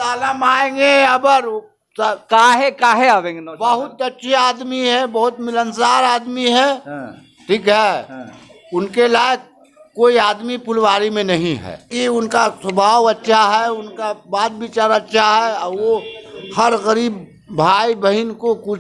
आलम आएंगे अबर काहे काहे आवेंगे नौशाद बहुत अच्छे आदमी है, बहुत मिलनसार आदमी है। हाँ, ठीक है, हाँ। उनके लायक कोई आदमी फुलवारी में नहीं है। ये उनका स्वभाव अच्छा है, उनका बात विचार अच्छा है, और वो हर गरीब भाई बहन को कुछ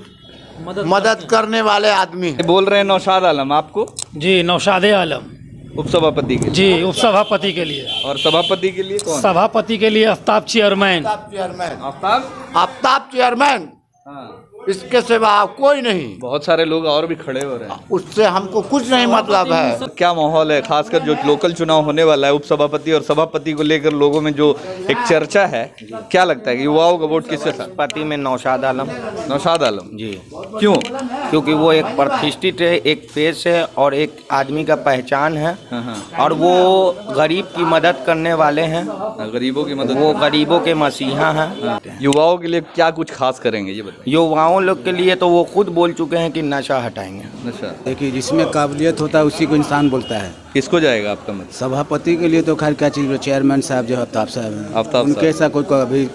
मदद करने वाले आदमी है। बोल रहे हैं नौशाद आलम आपको? जी, नौशाद आलम उपसभापति के लिए? जी, उपसभापति के लिए। और सभापति के लिए कौन? सभापति के लिए आफ्ताब चेयरमैन। आफ्ताब चेयरमैन, हाँ। इसके सिवा कोई नहीं। बहुत सारे लोग और भी खड़े हो रहे हैं। उससे हमको कुछ नहीं मतलब है। क्या माहौल है, खासकर जो लोकल चुनाव होने वाला है, उपसभापति और सभापति को लेकर लोगों में जो एक चर्चा है, क्या लगता है कि युवाओं का वोट किसके साथ? पार्टी में नौशाद आलम। नौशाद आलम जी, क्यों? क्योंकि वो एक प्रतिष्ठित है, एक फेस है और एक आदमी का पहचान है। और वो गरीब की मदद करने वाले हैं, गरीबों की मदद, वो गरीबों के मसीहा हैं। युवाओं के लिए क्या कुछ खास करेंगे ये बताइए। युवाओं लोग के लिए तो वो खुद बोल चुके हैं कि नशा हटाएंगे। नशा देखिए, जिसमें काबिलियत होता है उसी को इंसान बोलता है। किसको जाएगा आपका मत? सभापति के लिए तो खैर क्या चीज़, चेयरमैन साहब जो आफ्ताब साहब हैं, आफ्ताब उनके ऐसा कोई अभी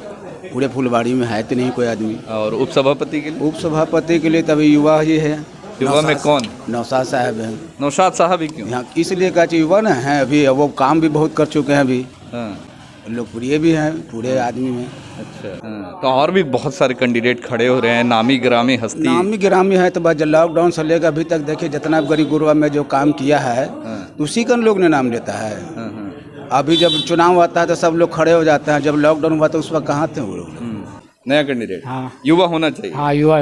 पूरे फुलवाड़ी में है तो नहीं कोई आदमी। और उपसभापति के लिए? उपसभापति के लिए तभी युवा ही है। युवा में कौन? नौशाद साहब हैं। नौशाद साहब ही क्यों? यहाँ इसलिए क्या चीज़, युवा ना है अभी, वो काम भी बहुत कर चुके हैं अभी, हाँ। लोकप्रिय भी हैं पूरे आदमी में। अच्छा, हाँ। तो और भी बहुत सारे कैंडिडेट खड़े हो रहे हैं, नामी गिरामी हस्ती। नामी गिरामी है तो बस लॉकडाउन से लेकर अभी तक देखिए जितना गरीब गुरबा में जो काम किया है, उसी का लोग ने नाम लेता है। अभी जब चुनाव आता है तो सब लोग खड़े हो जाते हैं, जब लॉकडाउन हुआ तो उस वक्त कहाँ थे वो लोग? नया कैंडिडेट। हाँ, युवा होना चाहिए। हाँ, युवा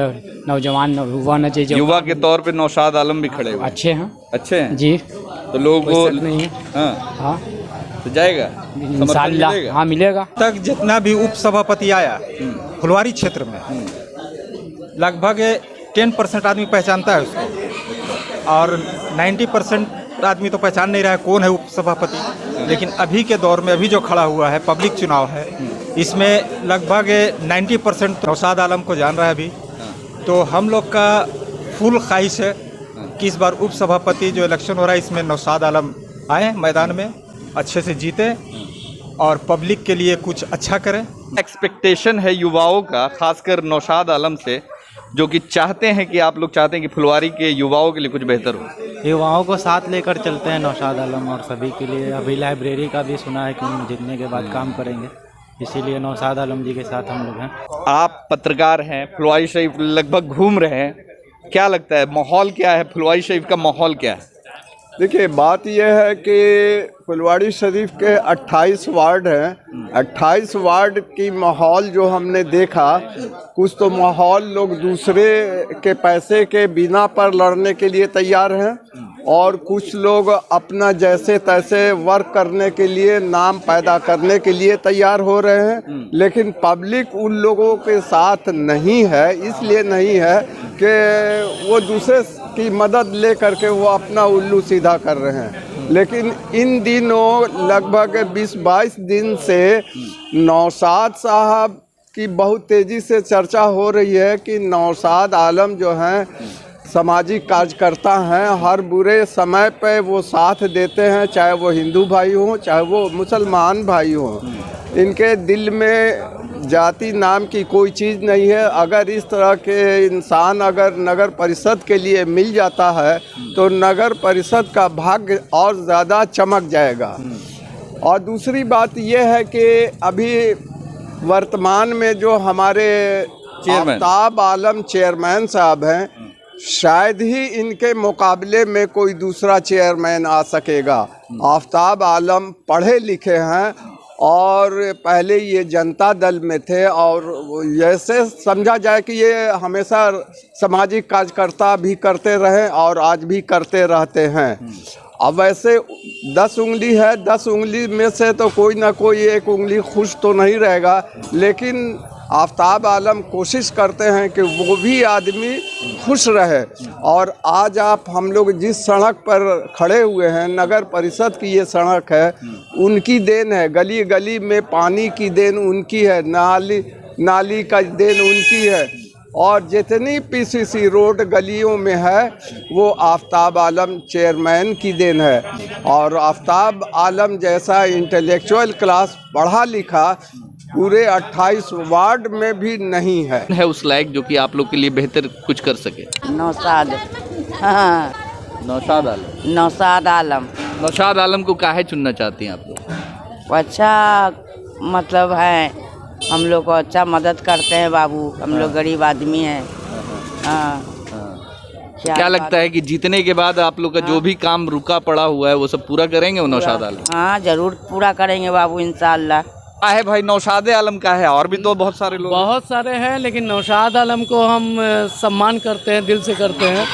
नौजवान युवा होना चाहिए। युवा के तौर पे नौशाद आलम भी खड़े हुए अच्छे हैं। अच्छे हैं जी, तो लोगों को नहीं है। हाँ, हाँ, तो जाएगा इंशाल्लाह। हाँ, मिलेगा। तक जितना भी उप सभापति आया फुलवारी क्षेत्र में, लगभग 10% आदमी पहचानता है उसको, और 90% आदमी तो पहचान नहीं रहा है कौन है उप सभापति। लेकिन अभी के दौर में, अभी जो खड़ा हुआ है, पब्लिक चुनाव है, इसमें लगभग 90% नौशाद आलम को जान रहा है अभी। तो हम लोग का फुल ख्वाहिश है कि इस बार उप सभापति जो इलेक्शन हो रहा है इसमें नौशाद आलम आए मैदान में, अच्छे से जीते और पब्लिक के लिए कुछ अच्छा करें। एक्सपेक्टेशन है युवाओं का, खासकर नौशाद आलम से, जो कि चाहते हैं कि आप लोग चाहते हैं कि फुलवारी के युवाओं के लिए कुछ बेहतर हो। युवाओं को साथ लेकर चलते हैं नौशाद आलम, और सभी के लिए। अभी लाइब्रेरी का भी सुना है कि जीतने के बाद काम करेंगे, इसीलिए नौशाद आलम जी के साथ हम लोग हैं। आप पत्रकार हैं, फुलवारी शरीफ लगभग घूम रहे हैं, क्या लगता है माहौल क्या है, फुलवारी शरीफ का माहौल क्या है? देखिए, बात यह है कि फुलवारी शरीफ के 28 वार्ड हैं। 28 वार्ड की माहौल जो हमने देखा, कुछ तो माहौल लोग दूसरे के पैसे के बिना पर लड़ने के लिए तैयार हैं, और कुछ लोग अपना जैसे तैसे वर्क करने के लिए, नाम पैदा करने के लिए तैयार हो रहे हैं। लेकिन पब्लिक उन लोगों के साथ नहीं है, इसलिए नहीं है कि वो दूसरे की मदद ले करके वो अपना उल्लू सीधा कर रहे हैं। लेकिन इन दिनों लगभग 20-22 दिन से नौशाद साहब की बहुत तेज़ी से चर्चा हो रही है कि नौशाद आलम जो हैं सामाजिक कार्यकर्ता हैं, हर बुरे समय पे वो साथ देते हैं, चाहे वो हिंदू भाई हों चाहे वो मुसलमान भाई हों। इनके दिल में जाति नाम की कोई चीज़ नहीं है। अगर इस तरह के इंसान अगर नगर परिषद के लिए मिल जाता है तो नगर परिषद का भाग्य और ज़्यादा चमक जाएगा। और दूसरी बात यह है कि अभी वर्तमान में जो हमारे आफ्ताब आलम चेयरमैन साहब हैं, शायद ही इनके मुकाबले में कोई दूसरा चेयरमैन आ सकेगा। आफ्ताब आलम पढ़े लिखे हैं और पहले ये जनता दल में थे, और ऐसे समझा जाए कि ये हमेशा सामाजिक कार्यकर्ता भी करते रहे और आज भी करते रहते हैं। अब वैसे 10 उंगली है, 10 उंगली में से तो कोई ना कोई एक उंगली खुश तो नहीं रहेगा, लेकिन आफ्ताब आलम कोशिश करते हैं कि वो भी आदमी खुश रहे। और आज आप हम लोग जिस सड़क पर खड़े हुए हैं, नगर परिषद की ये सड़क है, उनकी देन है। गली गली में पानी की देन उनकी है, नाली का देन उनकी है, और जितनी पीसीसी रोड गलियों में है वो आफ्ताब आलम चेयरमैन की देन है। और आफ्ताब आलम जैसा इंटेलेक्चुअल क्लास पढ़ा लिखा पूरे 28 वार्ड में भी नहीं है उस लायक जो कि आप लोग के लिए बेहतर कुछ कर सके? नौशाद, हाँ नौशाद आलम। नौशाद आलम। नौशाद आलम को काहे चुनना चाहती हैं आप लोग? अच्छा मतलब है, हम लोग को अच्छा मदद करते हैं बाबू, हम लोग गरीब आदमी हैं। हाँ। क्या लगता है कि जीतने के बाद आप लोग का जो भी काम रुका पड़ा हुआ है वो सब पूरा करेंगे वो नौशाद आलम? हाँ जरूर पूरा करेंगे बाबू, इंशाअल्लाह। है भाई नौशाद आलम का है, और भी तो बहुत सारे लोग बहुत सारे हैं, लेकिन नौशाद आलम को हम सम्मान करते हैं, दिल से करते हैं।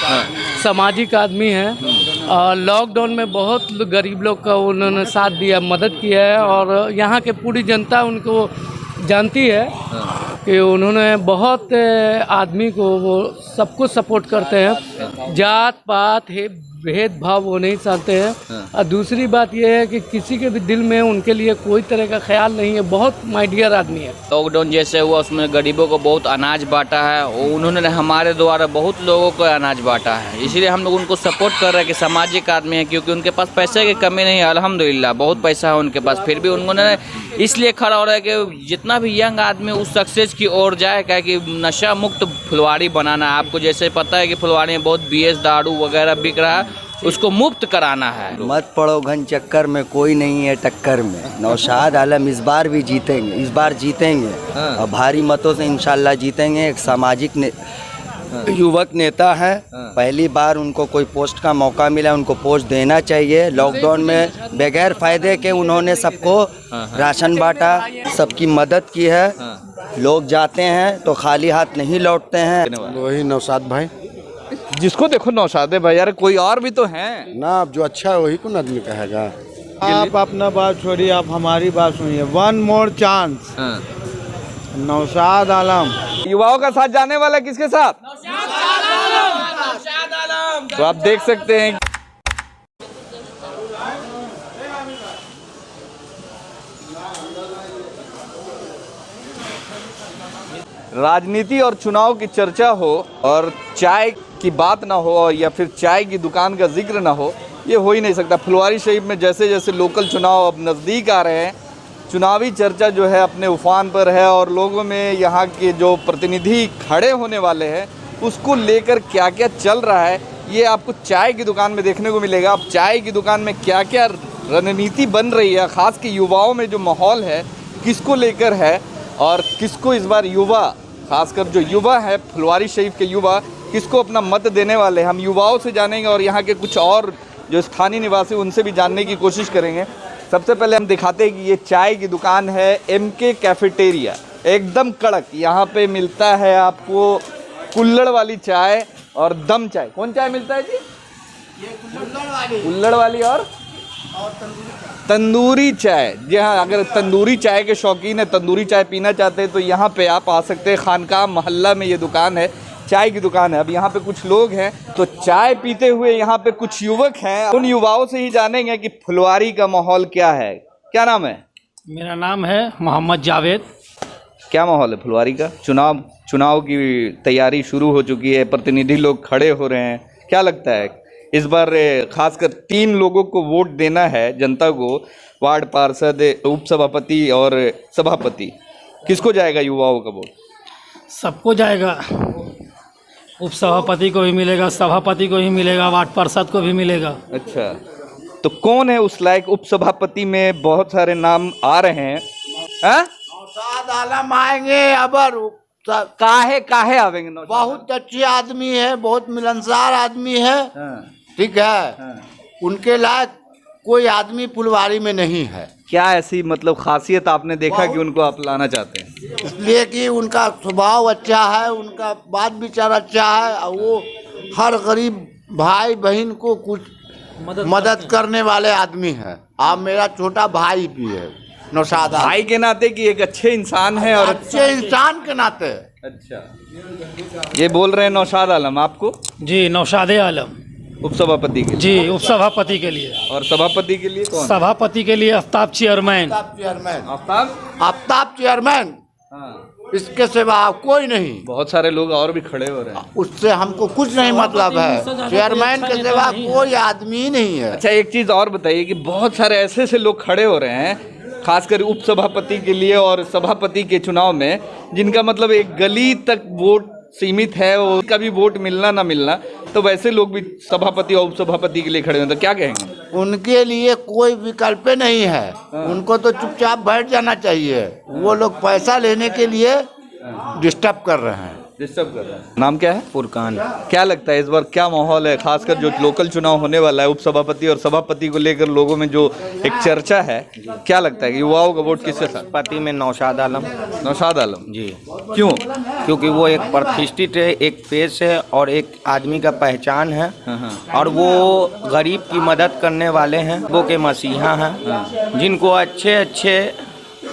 सामाजिक आदमी हैं और लॉकडाउन में बहुत गरीब लोग का उन्होंने साथ दिया, मदद किया है और यहाँ के पूरी जनता उनको जानती है कि उन्होंने बहुत आदमी को वो सबको सपोर्ट करते हैं। जात पात है भेदभाव वो नहीं चाहते हैं। और दूसरी बात ये है कि किसी के भी दिल में उनके लिए कोई तरह का ख्याल नहीं है, बहुत माय डियर आदमी है। लॉकडाउन जैसे हुआ उसमें गरीबों को बहुत अनाज बांटा है और उन्होंने हमारे द्वारा बहुत लोगों को अनाज बांटा है, इसीलिए हम लोग उनको सपोर्ट कर रहे हैं कि सामाजिक आदमी है, क्योंकि उनके पास पैसे की कमी नहीं है, अल्हम्दुलिल्लाह बहुत पैसा है उनके पास, फिर भी उन्होंने इसलिए खड़ा हो रहा है कि जितना भी यंग आदमी उस सक्सेस की ओर जाए, क्या कि नशा मुक्त फुलवारी बनाना है। आपको जैसे पता है कि फुलवारी में बहुत BS दारू वगैरह बिक रहा है, उसको मुक्त कराना है। मत पड़ो घन चक्कर में, कोई नहीं है टक्कर में। नौशाद आलम इस बार भी जीतेंगे, इस बार जीतेंगे और भारी मतों से इंशाल्लाह जीतेंगे। एक सामाजिक युवक नेता है, पहली बार उनको कोई पोस्ट का मौका मिला, उनको पोस्ट देना चाहिए। लॉकडाउन में बगैर फायदे के उन्होंने सबको राशन बांटा, सबकी मदद की है। लोग जाते हैं तो खाली हाथ नहीं लौटते हैं। वही नौशाद भाई, जिसको देखो नौशाद भाई, यार कोई और भी तो हैं ना, अब जो अच्छा है वही कौन आदमी कहेगा। आप अपना बात छोड़िए, आप हमारी बात सुनिए। One more chance, Naushad Alam. युवाओं का साथ जाने वाला किसके साथ? तो आप देख सकते हैं राजनीति और चुनाव की चर्चा हो और चाय की बात ना हो या फिर चाय की दुकान का जिक्र ना हो, ये हो ही नहीं सकता। फुलवारी शरीफ में जैसे जैसे लोकल चुनाव अब नज़दीक आ रहे हैं, चुनावी चर्चा जो है अपने उफान पर है और लोगों में यहाँ के जो प्रतिनिधि खड़े होने वाले हैं उसको लेकर क्या क्या चल रहा है ये आपको चाय की दुकान में देखने को मिलेगा। अब चाय की दुकान में क्या क्या रणनीति बन रही है, ख़ास के युवाओं में जो माहौल है किसको लेकर है और किसको इस बार युवा, खासकर जो युवा है फुलवारी शरीफ के युवा, किसको अपना मत देने वाले हम युवाओं से जानेंगे और यहाँ के कुछ और जो स्थानीय निवासी उनसे भी जानने की कोशिश करेंगे। सबसे पहले हम दिखाते हैं कि ये चाय की दुकान है MK कैफेटेरिया, एकदम कड़क। यहाँ पे मिलता है आपको कुल्हड़ वाली चाय और दम चाय। कौन चाय मिलता है जी? ये कुल्हड़ वाली और तंदूरी चाय। जी हाँ, अगर तंदूरी चाय के शौकीन है, तंदूरी चाय पीना चाहते हैं तो यहाँ पे आप आ सकते हैं। खानका मोहल्ला में ये दुकान है, चाय की दुकान है। अब यहाँ पे कुछ लोग हैं तो चाय पीते हुए यहाँ पे कुछ युवक हैं, उन युवाओं से ही जानेंगे कि फुलवारी का माहौल क्या है। क्या नाम है? मेरा नाम है मोहम्मद जावेद। क्या माहौल है फुलवारी का? चुनाव की तैयारी शुरू हो चुकी है, प्रतिनिधि लोग खड़े हो रहे हैं, क्या लगता है इस बार खासकर 3 लोगों को वोट देना है जनता को, वार्ड पार्षद, उप सभापति और सभापति, किसको जाएगा युवाओं का वोट? सबको जाएगा, उप सभापति को भी मिलेगा, सभापति को भी मिलेगा, वार्ड पार्षद को भी मिलेगा। अच्छा, तो कौन है उस लायक? उप सभापति में बहुत सारे नाम आ रहे हैं। नौशाद आलम आएंगे, अबर काहे आवेंगे? बहुत अच्छे आदमी है, बहुत मिलनसार आदमी है। ठीक है, उनके लायक कोई आदमी फुलवारी में नहीं है। क्या ऐसी मतलब खासियत आपने देखा कि उनको आप लाना चाहते हैं? इसलिए कि उनका स्वभाव अच्छा है, उनका बात विचार अच्छा है और वो हर गरीब भाई बहन को कुछ मदद करने वाले आदमी है। आप मेरा छोटा भाई भी है नौशाद भाई के नाते कि एक अच्छे इंसान है और अच्छे इंसान के नाते। अच्छा, ये बोल रहे हैं नौशाद आलम आपको? जी, नौशाद आलम उपसभापति के? जी, उपसभापति के लिए। और सभापति के लिए कौन? सभापति के लिए आफ्ताब चेयरमैन। आफ्ताब चेयरमैन, इसके सिवा कोई नहीं। बहुत सारे लोग और भी खड़े हो रहे हैं, उससे हमको कुछ नहीं मतलब है। चेयरमैन के सिवा कोई आदमी नहीं है। अच्छा, एक चीज़ और बताइए कि बहुत सारे ऐसे लोग खड़े हो रहे हैं खासकर उपसभापति के लिए और सभापति के चुनाव में, जिनका मतलब एक गली तक वोट सीमित है, उनका भी वोट मिलना ना मिलना, तो वैसे लोग भी सभापति और उपसभापति के लिए खड़े हैं, तो क्या कहेंगे? उनके लिए कोई विकल्प नहीं है। उनको तो चुपचाप बैठ जाना चाहिए। वो लोग पैसा लेने के लिए डिस्टर्ब कर रहे हैं। नाम क्या है? फुरकान। क्या लगता है इस बार क्या माहौल है, खासकर जो लोकल चुनाव होने वाला है, उपसभापति और सभापति को लेकर लोगों में जो एक चर्चा है, क्या लगता है कि युवाओं का वोट किसके साथ? पति में नौशाद आलम। नौशाद आलम जी। क्यों? क्योंकि वो एक प्रतिष्ठित है, एक फेस है और एक आदमी का पहचान है, और वो गरीब की मदद करने वाले हैं, वो के मसीहा हैं, जिनको अच्छे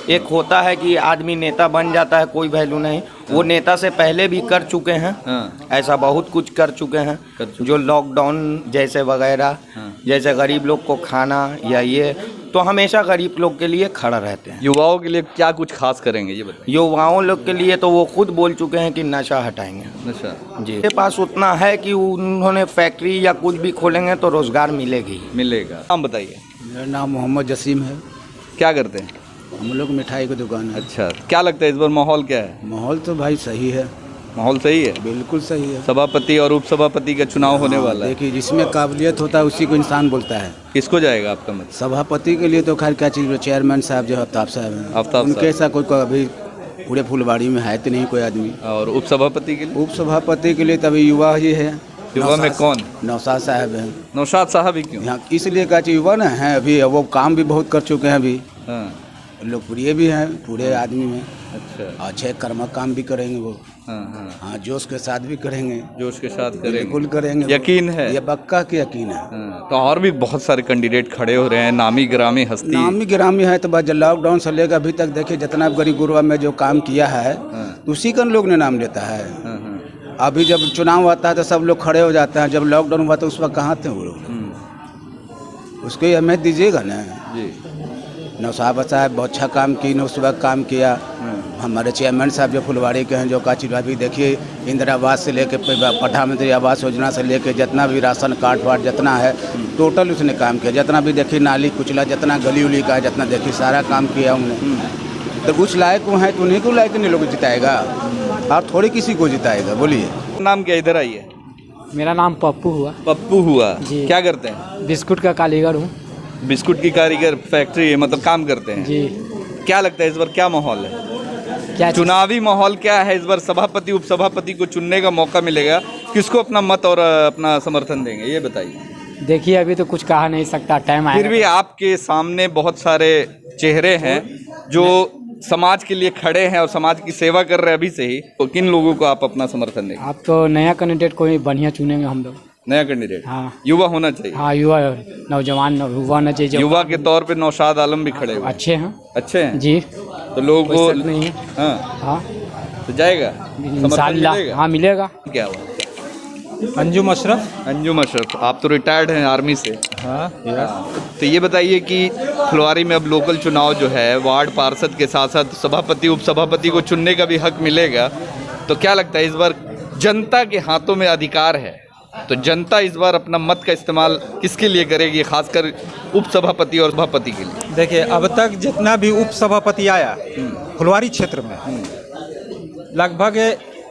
एक होता है कि आदमी नेता बन जाता है, कोई वैल्यू नहीं, वो नेता से पहले भी कर चुके हैं। ऐसा बहुत कुछ कर चुके हैं, जो लॉकडाउन जैसे वगैरह, जैसे गरीब लोग को खाना या ये, तो हमेशा गरीब लोग के लिए खड़ा रहते हैं। युवाओं के लिए क्या कुछ खास करेंगे ये बताइए? युवाओं लोग के लिए तो वो खुद बोल चुके हैं कि नशा हटाएंगे। नशा जी। उनके पास उतना है कि उन्होंने फैक्ट्री या कुछ भी खोलेंगे तो रोजगार मिलेगा। नाम बताइए। मेरा नाम मोहम्मद जसीम है। क्या करते हैं? हम लोग मिठाई की दुकान है। अच्छा, क्या लगता है इस बार माहौल क्या है? माहौल तो भाई सही है। माहौल सही है? बिल्कुल सही है। सभापति और उपसभापति का चुनाव होने वाला है। देखिए, जिसमें काबिलियत होता है उसी को इंसान बोलता है। किसको जाएगा आपका मत? सभापति के लिए तो खैर क्या चीज़, चेयरमैन साहब जो आफ्ताब साहब हैं, आफ्ताब उनके ऐसा कोई अभी पूरे फुलवाड़ी में है तो नहीं कोई आदमी। और उपसभापति के लिए? उपसभापति के लिए तभी युवा ही है। युवा में कौन? नौशाद साहब हैं। नौशाद साहब ही क्यों? यहाँ इसलिए क्या चाहिए, युवा ना है अभी, वो काम भी बहुत कर चुके हैं अभी, लोकप्रिय भी हैं पूरे आदमी में। अच्छा, अच्छे कर्मक काम भी करेंगे वो। हाँ, जोश के साथ भी करेंगे। जोश के साथ करेंगे, बिल्कुल करेंगे। यकीन है? ये पक्का की यकीन है। तो और भी बहुत सारे कैंडिडेट खड़े हो रहे हैं, नामी गिरामी हस्ती। नामी गिरामी है तो बस लॉकडाउन से लेकर अभी तक देखिए, जितना गरीब गुरबा में जो काम किया है उसी का लोग ने नाम लेता है। अभी जब चुनाव आता है तो सब लोग खड़े हो जाते हैं, जब लॉकडाउन हुआ तो उस वक्त कहाँ थे वो लोग? उसको ही अहमियत दीजिएगा ना जी। नौशाद साहब बहुत अच्छा काम की, उस वक्त काम किया। हमारे चेयरमैन साहब जो फुलवाड़ी के हैं, जो का चीज अभी देखिए, इंदिरा आवास से लेके प्रधानमंत्री आवास योजना से लेके जितना भी राशन कार्ड वार्ड जितना है, टोटल उसने काम किया। जितना भी देखिए नाली कुचला, जितना गली उली का है, जितना देखिए सारा काम किया उन्होंने। तो कुछ लायक हैं तो उन्हीं को लायक नहीं लोग जिताएगा, और थोड़ी किसी को जिताएगा। बोलिए नाम क्या? इधर आइए। मेरा नाम पप्पू हुआ। पप्पू हुआ जी। क्या करते हैं? बिस्कुट का कारीगर हूँ। बिस्कुट की कारीगर फैक्ट्री मतलब काम करते हैं जी। क्या लगता है इस बार क्या माहौल है? क्या चुनावी माहौल क्या है इस बार? सभापति उपसभापति को चुनने का मौका मिलेगा, किसको अपना मत और अपना समर्थन देंगे ये बताइए? देखिए, अभी तो कुछ कहा नहीं सकता, टाइम आएगा। फिर भी आपके सामने बहुत सारे चेहरे हैं जो समाज के लिए खड़े हैं और समाज की सेवा कर रहे हैं अभी से ही, तो किन लोगों को आप अपना समर्थन देंगे? आप तो नया कैंडिडेट कोई बढ़िया चुनेंगे हम लोग। नया कैंडिडेट? हाँ। युवा होना चाहिए। हाँ, युवा नौजवान युवा होना चाहिए। युवा के तौर पे नौशाद आलम भी खड़े हुए अच्छे हैं। अच्छे हैं जी। तो लोगों को नहीं है। हाँ तो जाएगा इंशाल्लाह। हाँ, मिलेगा। क्या हुआ? अंजुम अशरफ। अंजुम अशरफ, आप तो रिटायर्ड हैं आर्मी से। हाँ। तो ये बताइए कि फुलवारी में अब लोकल चुनाव जो है, वार्ड पार्षद के साथ साथ सभापति उपसभापति को चुनने का भी हक मिलेगा, तो क्या लगता है इस बार जनता के हाथों में अधिकार है, तो जनता इस बार अपना मत का इस्तेमाल किसके लिए करेगी, खासकर उपसभापति और सभापति के लिए? देखिए, अब तक जितना भी उपसभापति आया फुलवारी क्षेत्र में, लगभग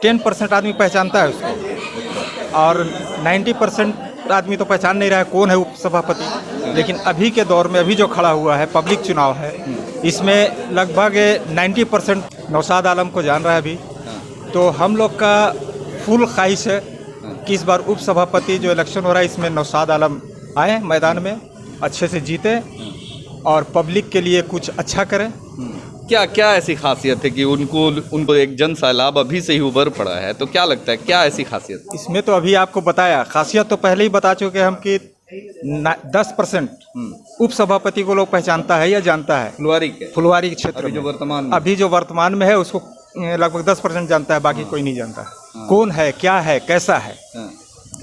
10% आदमी पहचानता है उसको, और 90% आदमी तो पहचान नहीं रहा है कौन है उपसभापति। लेकिन अभी के दौर में अभी जो खड़ा हुआ है, पब्लिक चुनाव है, इसमें लगभग 90% नौशाद आलम को जान रहा है अभी। तो हम लोग का फुल ख्वाहिश है कि इस बार उपसभापति जो इलेक्शन हो रहा है इसमें नौशाद आलम आए मैदान में, अच्छे से जीते और पब्लिक के लिए कुछ अच्छा करें। क्या क्या ऐसी खासियत है कि उनको एक जन सैलाब अभी से ही उभर पड़ा है, तो क्या लगता है क्या ऐसी खासियत? इसमें तो अभी आपको बताया, खासियत तो पहले ही बता चुके हम कि 10% उपसभापति को लोग पहचानता है या जानता है फुलवारी के क्षेत्र में। अभी जो वर्तमान में है उसको लगभग 10% जानता है, बाकी कोई नहीं जानता कौन है, क्या है, कैसा है।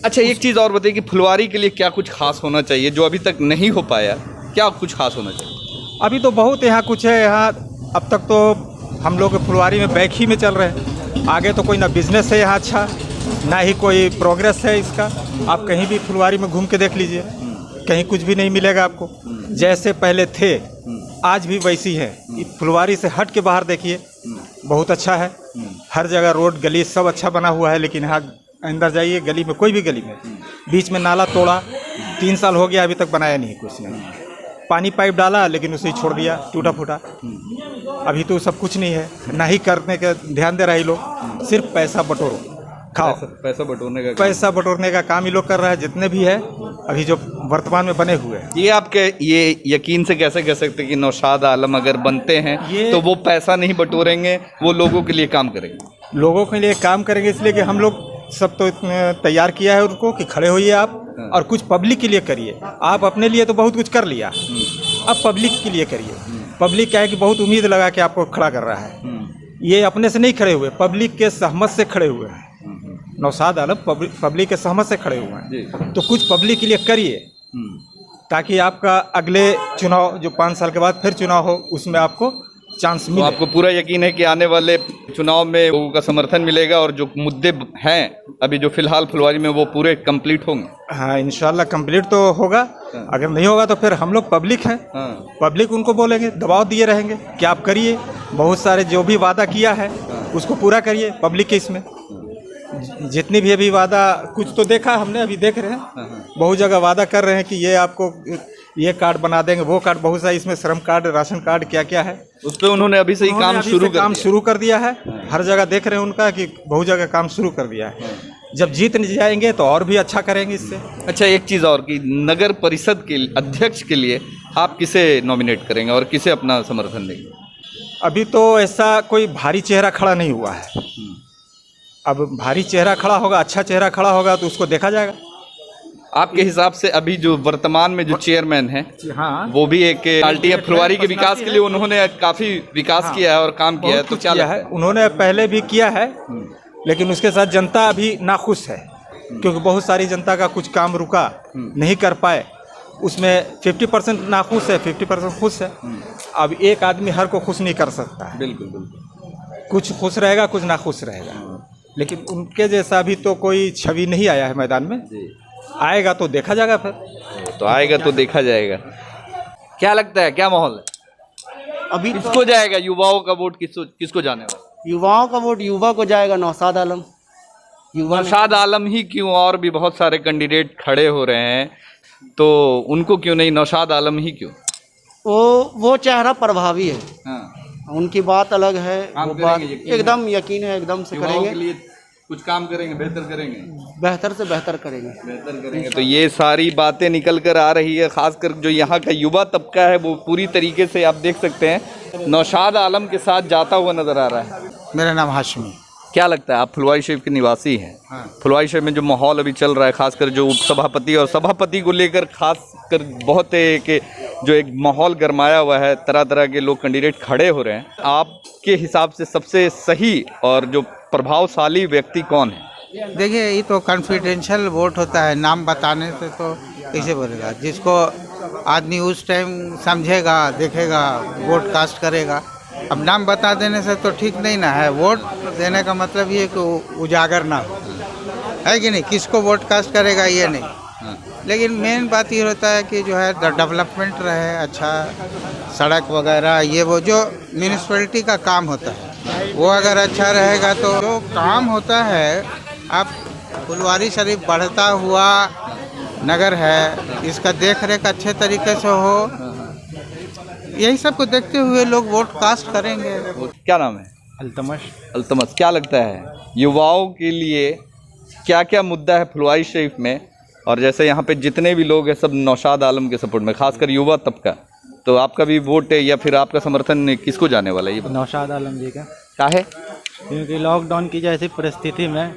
अच्छा, एक चीज़ और बताइए कि फुलवारी के लिए क्या कुछ खास होना चाहिए जो अभी तक नहीं हो पाया? क्या कुछ खास होना चाहिए? अभी तो बहुत यहाँ कुछ है। यहाँ अब तक तो हम लोग फुलवारी में बैक ही में चल रहे हैं, आगे तो कोई ना बिजनेस है यहाँ अच्छा, ना ही कोई प्रोग्रेस है इसका। आप कहीं भी फुलवारी में घूम के देख लीजिए, कहीं कुछ भी नहीं मिलेगा आपको। जैसे पहले थे आज भी वैसी है। फुलवारी से हट के बाहर देखिए, बहुत अच्छा है। हर जगह रोड गली सब अच्छा बना हुआ है, लेकिन यहाँ अंदर जाइए गली में, कोई भी गली में बीच में नाला तोड़ा, 3 साल हो गया अभी तक बनाया नहीं कुछ नहीं। पानी पाइप डाला लेकिन उसे ही छोड़ दिया टूटा फूटा। अभी तो सब कुछ नहीं है, ना ही करने का ध्यान दे रहा है लोग, सिर्फ पैसा बटोरो खाओ। पैसा बटोरने का काम ही लोग कर रहा है, जितने भी है अभी जो वर्तमान में बने हुए हैं। ये आपके ये यकीन से कैसे कह सकते हैं कि नौशाद आलम अगर बनते हैं तो वो पैसा नहीं बटोरेंगे, वो लोगों के लिए काम करेंगे? लोगों के लिए काम करेंगे इसलिए कि हम लोग सब तो तैयार किया है उनको कि खड़े होइए आप और कुछ पब्लिक के लिए करिए। आप अपने लिए तो बहुत कुछ कर लिया, अब पब्लिक के लिए करिए। पब्लिक क्या है कि बहुत उम्मीद लगा के आपको खड़ा कर रहा है, ये अपने से नहीं खड़े हुए, पब्लिक के सहमत से खड़े हुए हैं। नौशाद आलम पब्लिक के सहमत से खड़े हुए हैं, तो कुछ पब्लिक के लिए करिए ताकि आपका अगले चुनाव जो 5 साल के बाद फिर चुनाव हो उसमें आपको चांस मिले। तो आपको पूरा यकीन है कि आने वाले चुनाव में लोगों का समर्थन मिलेगा और जो मुद्दे हैं अभी जो फिलहाल फुलवारी में वो पूरे कंप्लीट होंगे? हाँ, इंशाल्लाह कंप्लीट तो होगा। अगर नहीं होगा तो फिर हम लोग पब्लिक हैं, पब्लिक उनको बोलेंगे, दबाव दिए रहेंगे कि आप करिए। बहुत सारे जो भी वादा किया है उसको पूरा करिए पब्लिक के इसमें। जितनी भी अभी वादा कुछ तो देखा हमने, अभी देख रहे हैं बहुत जगह वादा कर रहे हैं कि ये आपको ये कार्ड बना देंगे, वो कार्ड, बहुत सारा इसमें श्रम कार्ड, राशन कार्ड, क्या क्या है उस पर उन्होंने अभी से ही काम शुरू कर दिया है। हर जगह देख रहे हैं उनका कि बहुत जगह काम शुरू कर दिया है। जब जीत जाएंगे तो और भी अच्छा करेंगे इससे। अच्छा, एक चीज़ और कि नगर परिषद के अध्यक्ष के लिए आप किसे नॉमिनेट करेंगे और किसे अपना समर्थन देंगे? अभी तो ऐसा कोई भारी चेहरा खड़ा नहीं हुआ है। अब भारी चेहरा खड़ा होगा, अच्छा चेहरा खड़ा होगा तो उसको देखा जाएगा। आपके हिसाब से अभी जो वर्तमान में जो चेयरमैन है, हाँ, वो भी एक पार्टी है फुलवारी के विकास के लिए उन्होंने काफी विकास किया है और काम किया है, तो क्या लगता है? उन्होंने पहले भी किया है, लेकिन उसके साथ जनता अभी नाखुश है क्योंकि बहुत सारी जनता का कुछ काम रुका, नहीं कर पाए। उसमें 50% नाखुश है, 50% खुश है। अब एक आदमी हर को खुश नहीं कर सकता है। बिल्कुल बिल्कुल, कुछ खुश रहेगा, कुछ नाखुश रहेगा, लेकिन उनके जैसा अभी तो कोई छवि नहीं आया है मैदान में। आएगा तो देखा जाएगा, फिर तो आएगा तो देखा जाएगा। क्या लगता है, क्या माहौल है अभी? किसको जाएगा? युवाओं का वोट किसको जाने वाला? युवाओं का वोट युवा को जाएगा, नौशाद आलम। नौशाद आलम ही क्यों? और भी बहुत सारे कैंडिडेट खड़े हो रहे हैं, तो उनको क्यों नहीं? नौशाद आलम ही क्यों? वो चेहरा प्रभावी है। हाँ। उनकी बात अलग है, वो बात एकदम यकीन है, एकदम से करेंगे। कुछ काम करेंगे, बेहतर करेंगे, बेहतर से बेहतर करेंगे। तो ये सारी बातें निकल कर आ रही है। खासकर जो यहाँ का युवा तबका है वो पूरी तरीके से आप देख सकते हैं नौशाद आलम के साथ जाता हुआ नजर आ रहा है। मेरा नाम हाशमी। क्या लगता है, आप फुलवारी शरीफ के निवासी हैं? हाँ। फुलवारी शरीफ में जो माहौल अभी चल रहा है, खासकर जो उपसभापति और सभापति को लेकर खासकर बहुत है कि जो एक माहौल गरमाया हुआ है, तरह तरह के लोग कैंडिडेट खड़े हो रहे हैं। आपके हिसाब से सबसे सही और जो प्रभावशाली व्यक्ति कौन है? देखिए, ये तो कॉन्फिडेंशियल वोट होता है, नाम बताने से तो कैसे बोलेगा। जिसको आदमी उस टाइम समझेगा, देखेगा, वोट कास्ट करेगा। अब नाम बता देने से तो ठीक नहीं ना है। वोट देने का मतलब ये कि उजागर ना हो, है कि नहीं, किसको वोट कास्ट करेगा ये नहीं। लेकिन मेन बात ये होता है कि जो है डेवलपमेंट रहे, अच्छा सड़क वगैरह, ये वो जो म्यूनिसिपैलिटी का काम होता है वो अगर अच्छा रहेगा तो जो काम होता है। आप फुलवारी शरीफ बढ़ता हुआ नगर है, इसका देख रेख अच्छे तरीके से हो, यही सब को देखते हुए लोग वोट कास्ट करेंगे। क्या नाम है? अल्तमश। क्या लगता है युवाओं के लिए क्या क्या मुद्दा है फुलवारी शरीफ में? और जैसे यहाँ पे जितने भी लोग हैं सब नौशाद आलम के सपोर्ट में, खासकर युवा तबका, तो आपका भी वोट है या फिर आपका समर्थन किसको जाने वाला है? ये नौशाद आलम जी का। क्या है? क्योंकि लॉकडाउन की जैसी परिस्थिति में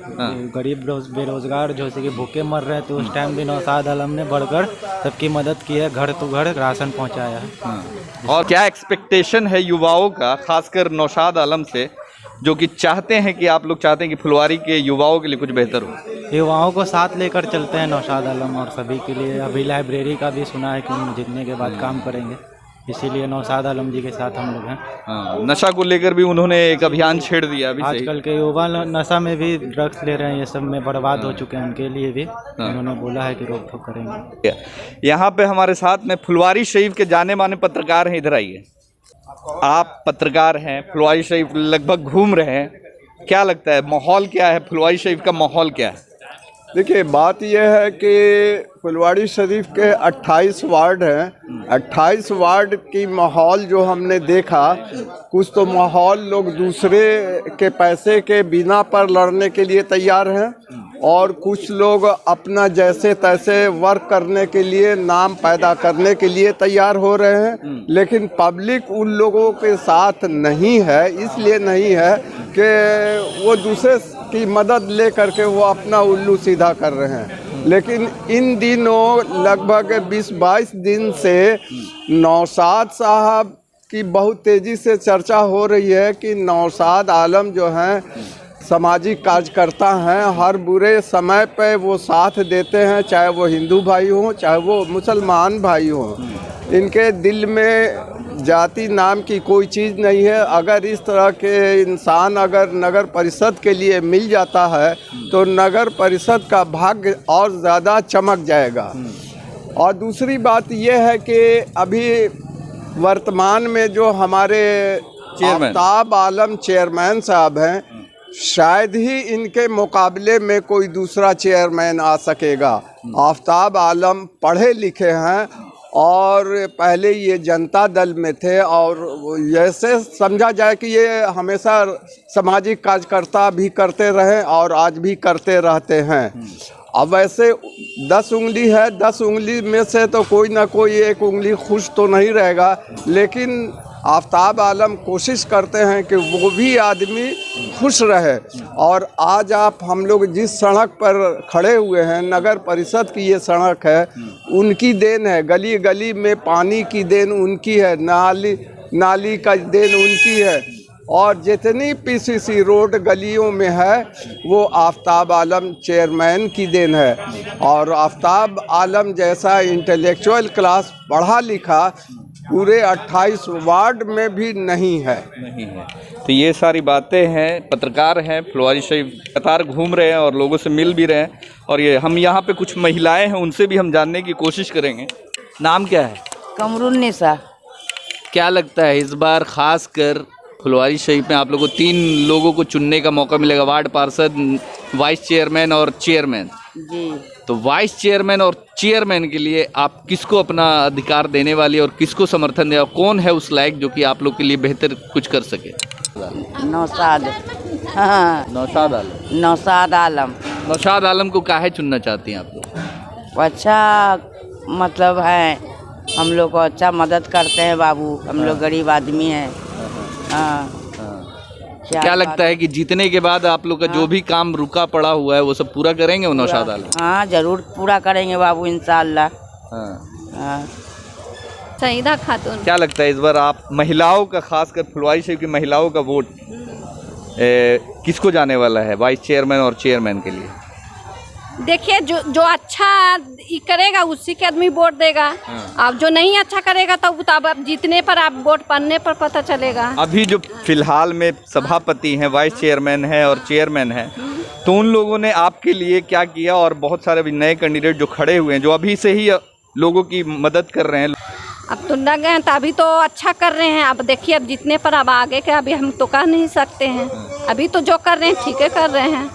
गरीब बेरोजगार जो कि भूखे मर रहे थे, उस टाइम भी नौशाद आलम ने बढ़कर सबकी मदद की है, घर तो घर राशन पहुंचाया है। और क्या एक्सपेक्टेशन है युवाओं का, खासकर नौशाद आलम से, जो कि चाहते हैं कि आप लोग चाहते हैं कि फुलवारी के युवाओं के लिए कुछ बेहतर हो? युवाओं को साथ लेकर चलते हैं नौशाद आलम और सभी के लिए। अभी लाइब्रेरी का भी सुना है कि उन जीतने के बाद काम करेंगे, इसीलिए नौशाद आलम जी के साथ हम लोग हैं। हाँ, नशा को लेकर भी उन्होंने एक अभियान छेड़ दिया अभी से ही। आजकल के युवा नशा में भी ड्रग्स ले रहे हैं, ये सब में बर्बाद हो चुके हैं। उनके लिए भी उन्होंने बोला है कि रोक टोक करेंगे। यहाँ पे हमारे साथ में फुलवारी शरीफ के जाने माने पत्रकार हैं, इधर आइए। आप पत्रकार हैं, फुलवारी शरीफ लगभग घूम रहे हैं, क्या लगता है माहौल क्या है, फुलवारी शरीफ का माहौल क्या है? देखिए, बात यह है कि फुलवारी शरीफ के 28 वार्ड हैं। 28 वार्ड की माहौल जो हमने देखा, कुछ तो माहौल लोग दूसरे के पैसे के बिना पर लड़ने के लिए तैयार हैं और कुछ लोग अपना जैसे तैसे वर्क करने के लिए, नाम पैदा करने के लिए तैयार हो रहे हैं। लेकिन पब्लिक उन लोगों के साथ नहीं है, इसलिए नहीं है कि वो दूसरे की मदद ले करके वो अपना उल्लू सीधा कर रहे हैं। लेकिन इन दिनों लगभग 20-22 दिन से नौशाद साहब की बहुत तेज़ी से चर्चा हो रही है कि नौशाद आलम जो हैं सामाजिक कार्यकर्ता हैं, हर बुरे समय पे वो साथ देते हैं, चाहे वो हिंदू भाई हों चाहे वो मुसलमान भाई हों। इनके दिल में जाति नाम की कोई चीज़ नहीं है। अगर इस तरह के इंसान अगर नगर परिषद के लिए मिल जाता है तो नगर परिषद का भाग्य और ज़्यादा चमक जाएगा। और दूसरी बात यह है कि अभी वर्तमान में जो हमारे आफ्ताब आलम चेयरमैन साहब हैं, शायद ही इनके मुकाबले में कोई दूसरा चेयरमैन आ सकेगा। आफ्ताब आलम पढ़े लिखे हैं और पहले ये जनता दल में थे और ऐसे समझा जाए कि ये हमेशा सामाजिक कार्यकर्ता भी करते रहे और आज भी करते रहते हैं। अब वैसे 10 उंगली है, 10 उंगली में से तो कोई ना कोई एक उंगली खुश तो नहीं रहेगा, लेकिन आफ्ताब आलम कोशिश करते हैं कि वो भी आदमी खुश रहे। और आज आप हम लोग जिस सड़क पर खड़े हुए हैं, नगर परिषद की ये सड़क है, उनकी देन है। गली गली में पानी की देन उनकी है, नाली का देन उनकी है। और जितनी पीसीसी रोड गलियों में है वो आफ्ताब आलम चेयरमैन की देन है। और आफ्ताब आलम जैसा इंटेलेक्चुअल क्लास पढ़ा लिखा पूरे 28 वार्ड में भी नहीं है। तो ये सारी बातें हैं, पत्रकार हैं, फुलवारी शरीफ कतार घूम रहे हैं और लोगों से मिल भी रहे हैं। और ये हम यहाँ पे कुछ महिलाएं हैं, उनसे भी हम जानने की कोशिश करेंगे। नाम क्या है? कमरुन्निसा। क्या लगता है इस बार खास कर फुलवारी शरीफ में आप लोगों को 3 लोगों को चुनने का मौका मिलेगा, वार्ड पार्षद, वाइस चेयरमैन और चेयरमैन जी। तो वाइस चेयरमैन और चेयरमैन के लिए आप किसको अपना अधिकार देने वाली और किसको समर्थन दे, और कौन है उस लायक जो कि आप लोग के लिए बेहतर कुछ कर सके? नौशाद। हाँ, नौशाद आलम। नौशाद आलम। नौशाद आलम को काहे चुनना चाहती हैं आप लोग? अच्छा मतलब है, हम लोग को अच्छा मदद करते हैं बाबू, हम लोग गरीब आदमी हैं। हाँ। क्या लगता है कि जीतने के बाद आप लोग का जो भी काम रुका पड़ा हुआ है वो सब पूरा करेंगे वो नौशाद आलम? हाँ जरूर पूरा करेंगे बाबू, इंशाअल्लाह। हाँ। सईदा खातून। क्या लगता है इस बार आप महिलाओं का, खासकर फुलवारी शरीफ की महिलाओं का वोट किसको जाने वाला है वाइस चेयरमैन और चेयरमैन के लिए? देखिए जो अच्छा करेगा उसी के आदमी वोट देगा। अब जो नहीं अच्छा करेगा तो अब जीतने पर, आप वोट पड़ने पर पता चलेगा। अभी जो फिलहाल में सभापति हैं, वाइस चेयरमैन है और चेयरमैन है, तो उन लोगों ने आपके लिए क्या किया? और बहुत सारे अभी नए कैंडिडेट जो खड़े हुए हैं, जो अभी से ही लोगों की मदद कर रहे हैं। अब तो लग गए हैं तो अभी तो अच्छा कर रहे हैं। अब देखिए अब जीतने पर अब आगे के अभी हम तो कह नहीं सकते हैं। अभी तो जो कर रहे हैं ठीक है कर रहे हैं।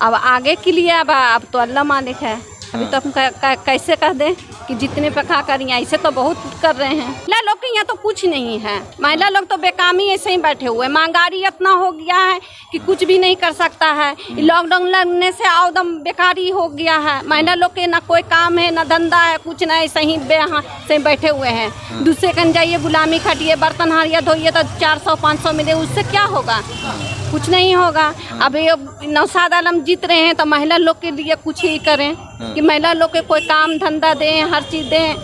अब आगे के लिए अब तो अल्लाह मालिक है। अभी तो हम कैसे कह दें कि जितने पे खा करिए, ऐसे तो बहुत कर रहे हैं। महिला लोग के यहाँ तो कुछ नहीं है, महिला लोग तो बेकामी ऐसे ही बैठे हुए। महंगाई इतना हो गया है कि कुछ भी नहीं कर सकता है। लॉकडाउन लगने से एकदम बेकारी हो गया है। महिला लोग के ना कोई काम है ना धंधा है, कुछ ना, ऐसे ही से बैठे हुए हैं। दूसरे कन जाइए गुलामी खटिए, बर्तन हारिए धोइए तो 400-500 मिले, उससे क्या होगा? कुछ नहीं होगा। अभी नौशाद आलम जीत रहे हैं तो महिला लोग के लिए कुछ ही करें कि महिला लोग के कोई काम धंधा दें, हर चीज़ दें,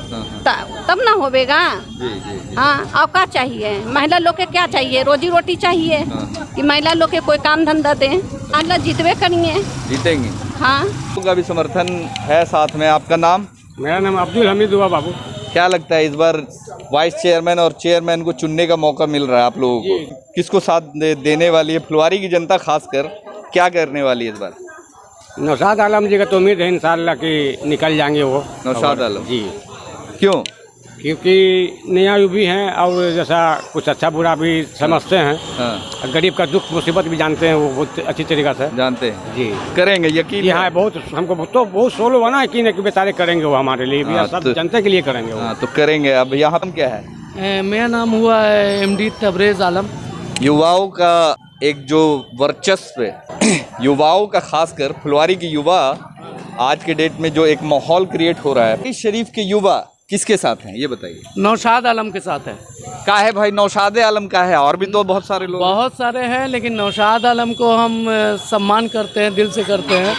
तब ना होवेगा। हाँ, और क्या चाहिए महिला लोग के? क्या चाहिए? रोजी रोटी चाहिए कि महिला लोग के कोई काम धंधा दें। अल्लाह जीतवे करेंगे, जीतेंगे। हाँ, उनका भी समर्थन है साथ में। आपका नाम? मेरा नाम अब्दुल हमीद हुआ बाबू। क्या लगता है इस बार वाइस चेयरमैन और चेयरमैन को चुनने का मौका मिल रहा है आप लोगों को, किसको साथ देने वाली है फुलवारी की जनता, खासकर क्या करने वाली है इस बार? नौशाद आलम जी का तो उम्मीद है इंशाल्लाह कि निकल जाएंगे वो। नौशाद आलम जी, क्यों? क्योंकि नया भी हैं और जैसा कुछ अच्छा बुरा भी समझते हैं। हाँ। गरीब का दुख मुसीबत भी जानते हैं, वो बहुत अच्छी तरीक़ा से जानते हैं जी। करेंगे यकीन? यहाँ बहुत हमको तो बहुत सोलो बना यकीन है कि बेचारे करेंगे वो हमारे लिए भी, सब जनता के लिए करेंगे वो। तो करेंगे। अब यहाँ पर क्या है? मेरा नाम हुआ है MD तबरेज़ आलम। युवाओं का एक जो वर्चस्व है, युवाओं का खासकर फुलवारी की युवा आज के डेट में जो एक माहौल क्रिएट हो रहा है, इस शरीफ के युवा किसके साथ हैं ये बताइए? नौशाद आलम के साथ है। का है भाई नौशाद आलम का है, और भी तो बहुत सारे लोग, बहुत सारे हैं, लेकिन नौशाद आलम को हम सम्मान करते हैं, दिल से करते हैं।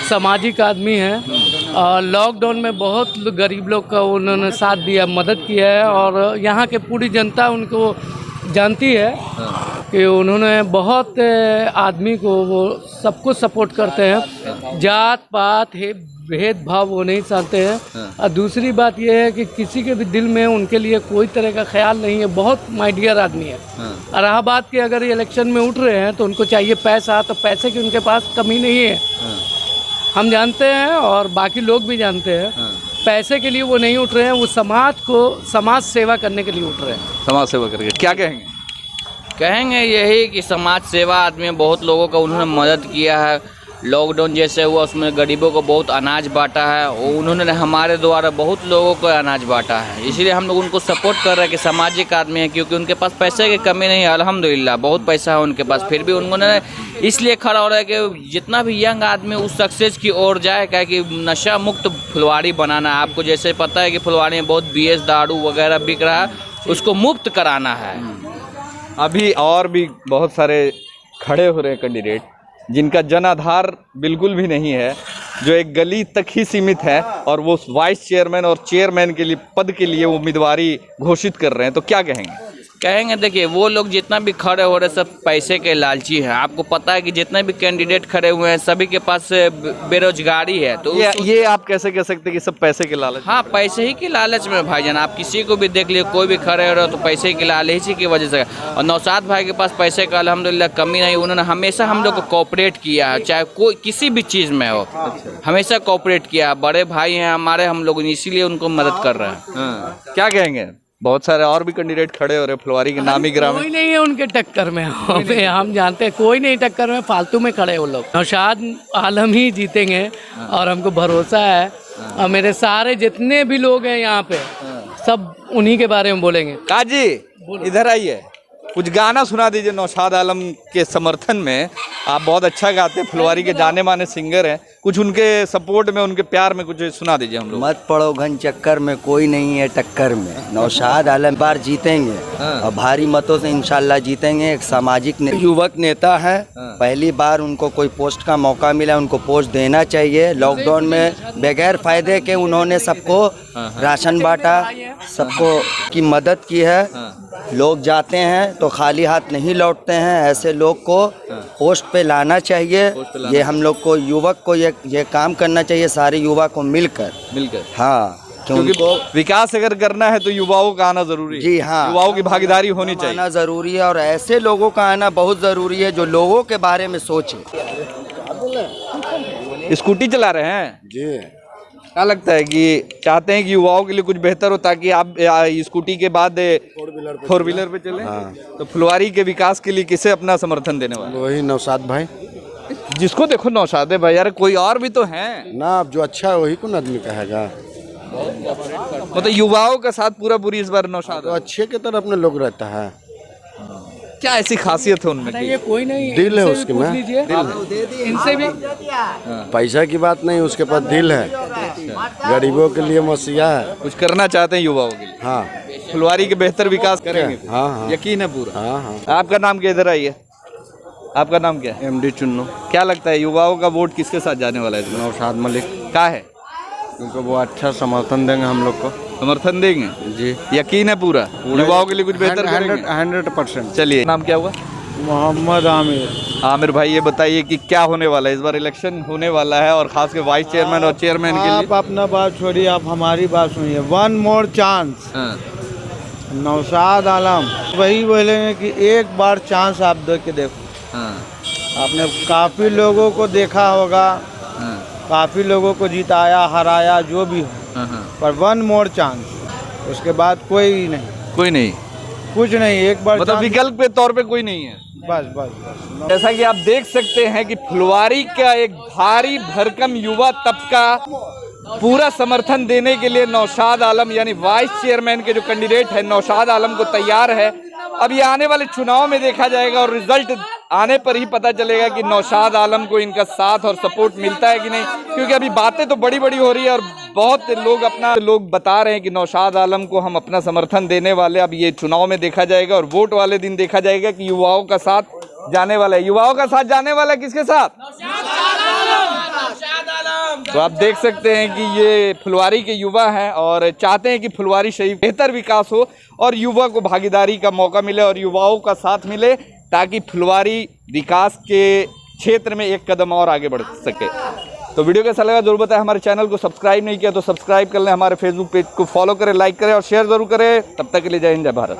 सामाजिक आदमी हैं और लॉकडाउन में बहुत गरीब लोग का उन्होंने साथ दिया, मदद किया है और यहाँ के पूरी जनता उनको जानती है कि उन्होंने बहुत आदमी को वो सबको सपोर्ट करते हैं। जात पात है भेदभाव वो नहीं चाहते हैं। और दूसरी बात ये है कि किसी के भी दिल में उनके लिए कोई तरह का ख्याल नहीं है, बहुत माय डियर आदमी है। और रहा बात कि अगर इलेक्शन में उठ रहे हैं तो उनको चाहिए पैसा, तो पैसे की उनके पास कमी नहीं है, हम जानते हैं और बाकी लोग भी जानते हैं। पैसे के लिए वो नहीं उठ रहे हैं, वो समाज सेवा करने के लिए उठ रहे हैं। समाज सेवा करके क्या कहेंगे? कहेंगे यही कि समाज सेवा आदमी बहुत लोगों का उन्होंने मदद किया है। लॉकडाउन जैसे हुआ उसमें गरीबों को बहुत अनाज बांटा है, और उन्होंने हमारे द्वारा बहुत लोगों को अनाज बांटा है। इसीलिए हम लोग उनको सपोर्ट कर रहे हैं कि सामाजिक आदमी है, क्योंकि उनके पास पैसे की कमी नहीं है, अल्हम्दुलिल्लाह बहुत पैसा है उनके पास। फिर भी उन्होंने इसलिए खड़ा हो रहा है कि जितना भी यंग आदमी उस सक्सेस की ओर जाए, क्या कि नशा मुक्त फुलवारी बनाना है। आपको जैसे पता है कि फुलवारी में बहुत BS दारू वगैरह बिक रहा है, उसको मुक्त कराना है। अभी और भी बहुत सारे खड़े हो रहे हैं कैंडिडेट जिनका जनाधार बिल्कुल भी नहीं है, जो एक गली तक ही सीमित है, और वो वाइस चेयरमैन और चेयरमैन के लिए पद के लिए उम्मीदवारी घोषित कर रहे हैं, तो क्या कहेंगे? कहेंगे देखिए, वो लोग जितना भी खड़े हो रहे सब पैसे के लालची हैं। आपको पता है कि जितने भी कैंडिडेट खड़े हुए हैं सभी के पास बेरोजगारी है, तो ये आप कैसे कह सकते हैं कि सब पैसे के लालच? हाँ, पैसे ही के लालच में भाईजान। आप किसी को भी देख लीजिए, कोई भी खड़े हो रहे हो तो पैसे के लालच ही की वजह से। और नौशाद भाई के पास पैसे का अल्हम्दुलिल्लाह कमी नहीं, उन्होंने हमेशा हम लोग को कोऑपरेट किया है, चाहे कोई किसी भी चीज़ में हो। हमेशा कोऑपरेट किया, बड़े भाई हैं हमारे, हम लोग इसीलिए उनको मदद कर रहे हैं। क्या कहेंगे? बहुत सारे और भी कैंडिडेट खड़े हो रहे फुलवारी के नामी ग्रामीण। कोई नहीं है उनके टक्कर में, हम जानते हैं कोई नहीं टक्कर में, फालतू में खड़े वो लोग। नौशाद आलम ही जीतेंगे और हमको भरोसा है, और मेरे सारे जितने भी लोग हैं यहाँ पे सब उन्हीं के बारे में बोलेंगे। काजी इधर आइए, कुछ गाना सुना दीजिए नौशाद आलम के समर्थन में। आप बहुत अच्छा गाते हैं, फुलवारी के जाने माने सिंगर हैं, कुछ उनके सपोर्ट में, उनके प्यार में कुछ सुना दीजिए हम लोग। मत पड़ो घन चक्कर में, कोई नहीं है टक्कर में, नौशाद आलम बार जीतेंगे और भारी मतों से इंशाल्लाह जीतेंगे। एक सामाजिक युवक नेता है, पहली बार उनको कोई पोस्ट का मौका मिला, उनको पोस्ट देना चाहिए। लॉकडाउन में बगैर फायदे के उन्होंने सबको राशन बांटा, सबको की मदद की है। लोग जाते हैं तो खाली हाथ नहीं लौटते हैं, ऐसे लोग को पोस्ट पे लाना चाहिए। ये हम लोग को युवक को ये काम करना चाहिए, सारे युवा को मिलकर। हाँ, क्योंकि विकास अगर करना है तो युवाओं का आना जरूरी है। जी हाँ, युवाओं की भागीदारी होनी चाहिए, आना जरूरी है, और ऐसे लोगों का आना बहुत जरूरी है जो लोगों के बारे में सोचे। स्कूटी चला रहे हैं जी, क्या लगता है कि चाहते हैं कि युवाओं के लिए कुछ बेहतर हो, ताकि आप स्कूटी के बाद 4 व्हीलर पे चलें? हाँ। तो फुलवारी के विकास के लिए किसे अपना समर्थन देने वाले? वही नौशाद भाई, जिसको देखो नौशाद है भाई, यार कोई और भी तो हैं ना, अब जो अच्छा है वही को आदमी कहेगा। मतलब युवाओं का साथ पूरी इस बार नौशाद, तो अच्छे के तरफ अपने लोग रहता है। क्या ऐसी खासियत है उनमें? ये कोई नहीं, दिल है उसके में, इनसे भी पैसा की बात नहीं, उसके पास दिल है, गरीबों के लिए मसीहा है, कुछ करना चाहते हैं युवाओं के लिए। हाँ, फुलवारी के बेहतर विकास करेंगे। हाँ हाँ, यकीन है पूरा। हाँ हाँ। आपका नाम क्या? इधर आइए, आपका नाम क्या है? MD चुन्नू। क्या लगता है युवाओं का वोट किसके साथ जाने वाला है? नौशाद मलिक। क्या है? क्योंकि वो अच्छा समर्थन देंगे, हम लोग को समर्थन देंगे जी, यकीन है पूरा, युवाओं के लिए कुछ बेहतर करेंगे 100%। चलिए, नाम क्या हुआ? मोहम्मद आमिर। आमिर भाई, ये बताइए कि क्या होने वाला है, इस बार इलेक्शन होने वाला है और खास के वाइस चेयरमैन और चेयरमैन के लिए। आप अपना बात छोड़िए, आप हमारी बात सुनिए। One more chance, Naushad Alam वही बोलेंगे कि एक बार चांस आप दे के देखो। आपने काफ़ी लोगों को देखा होगा, काफ़ी लोगों को जिताया हराया जो भी हो, पर वन मोर चांस, उसके बाद कोई नहीं, कोई नहीं, कुछ नहीं, एक बार मतलब विकल्प के तौर पे कोई नहीं है। बस बस बस। जैसा कि आप देख सकते हैं कि फुलवारी का एक भारी भरकम युवा तबका पूरा समर्थन देने के लिए नौशाद आलम यानी वाइस चेयरमैन के जो कैंडिडेट है नौशाद आलम को तैयार है। अब ये आने वाले चुनाव में देखा जाएगा और रिजल्ट आने पर ही पता चलेगा कि नौशाद आलम को इनका साथ और सपोर्ट मिलता है कि नहीं, क्योंकि अभी बातें तो बड़ी बड़ी हो रही है और बहुत लोग बता रहे हैं कि नौशाद आलम को हम अपना समर्थन देने वाले। अब ये चुनाव में देखा जाएगा और वोट वाले दिन देखा जाएगा कि युवाओं का साथ जाने वाला है। युवाओं का साथ जाने वाला है किसके साथ? तो आप देख सकते हैं कि ये फुलवारी के युवा हैं और चाहते हैं कि फुलवारी शरीफ बेहतर विकास हो और युवा को भागीदारी का मौका मिले और युवाओं का साथ मिले, ताकि फुलवारी विकास के क्षेत्र में एक कदम और आगे बढ़ सके। तो वीडियो कैसा लगा जरूर बताएं। हमारे चैनल को सब्सक्राइब नहीं किया तो सब्सक्राइब कर लें, हमारे फेसबुक पेज को फॉलो करें, लाइक करें और शेयर जरूर करें। तब तक के लिए जय हिंद, जय भारत।